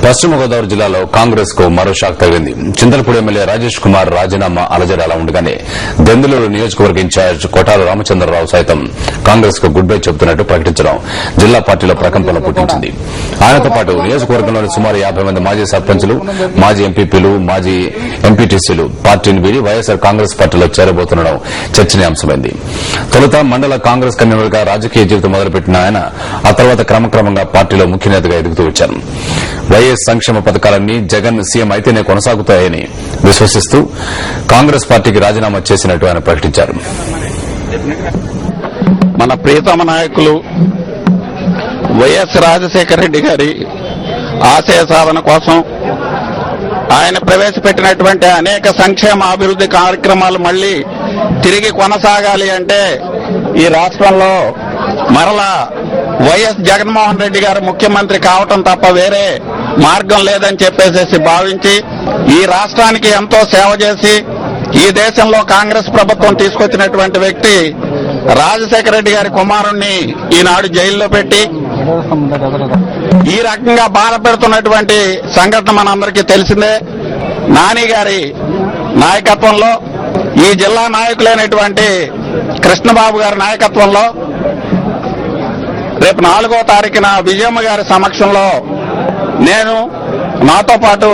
పశ్చిమ గోదావరి జిల్లాలో కాంగ్రెస్ కు మరో షాక్ తగిలింది. చింతలపూడి ఎమ్మెల్యే రాజేష్ కుమార్ రాజీనామా అలజడి అలా ఉండగానే దెందులూరు నియోజకవర్గ ఇన్ఛార్జ్ కొఠాల రామచంద్రరావు సైతం కాంగ్రెస్ కు గుడ్ బై చెబుతున్నట్టు ప్రకటించడం జిల్లా పార్టీలో ప్రకంపనలు పుట్టించింది. ఆయనతో పాటు నియోజకవర్గంలోని సుమారు 50 మంది మాజీ సర్పంచులు, మాజీ ఎంపీపీలు, మాజీ ఎంపీటీసీలు పార్టీని వీడి వైఎస్సార్ కాంగ్రెస్ పార్టీలో చేరబోతుండడం చర్చనీయాంశమైంది. తొలుత మండల కాంగ్రెస్ కన్వీనర్ గా రాజకీయ జీవితం మొదలుపెట్టిన ఆయన ఆ తర్వాత క్రమక్రమంగా పార్టీలో ముఖ్య నేతగా ఎదుగుతూ వచ్చారు. వైఎస్ సంక్షేమ పథకాలన్నీ జగన్ సీఎం అయితేనే కొనసాగుతాయని విశ్వసిస్తూ కాంగ్రెస్ పార్టీకి రాజీనామా చేసినట్టు ఆయన ప్రకటించారు. మన ప్రియతమ నాయకులు వైఎస్ రాజశేఖర రెడ్డి గారి ఆశయ సాధన కోసం ఆయన ప్రవేశపెట్టినటువంటి అనేక సంక్షేమ అభివృద్ది కార్యక్రమాలు మళ్లీ తిరిగి కొనసాగాలి అంటే ఈ రాష్ట్రంలో మరలా వైఎస్ జగన్మోహన్ రెడ్డి గారు ముఖ్యమంత్రి కావటం తప్ప వేరే మార్గం లేదని చెప్పేసి భావించి ఈ రాష్ట్రానికి ఎంతో సేవ చేసి ఈ దేశంలో కాంగ్రెస్ ప్రభుత్వం తీసుకొచ్చినటువంటి వ్యక్తి రాజశేఖర రెడ్డి గారి కుమారుణ్ణి ఈనాడు జైల్లో పెట్టి ఈ రకంగా బాధ పెడుతున్నటువంటి సంఘటన మనందరికీ తెలిసిందే. నాని గారి నాయకత్వంలో ఈ జిల్లా నాయకులైనటువంటి కృష్ణబాబు గారి నాయకత్వంలో రేపు 4వ తారీఖున విజయమ్మ గారి సమక్షంలో నేను నాతో పాటు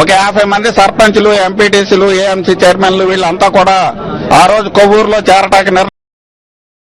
ఒక 50 మంది సర్పంచులు, ఎంపీటీసీలు, ఏఎంసీ చైర్మన్లు వీళ్ళంతా కూడా ఆ రోజు కొవ్వూరులో చేరటానికి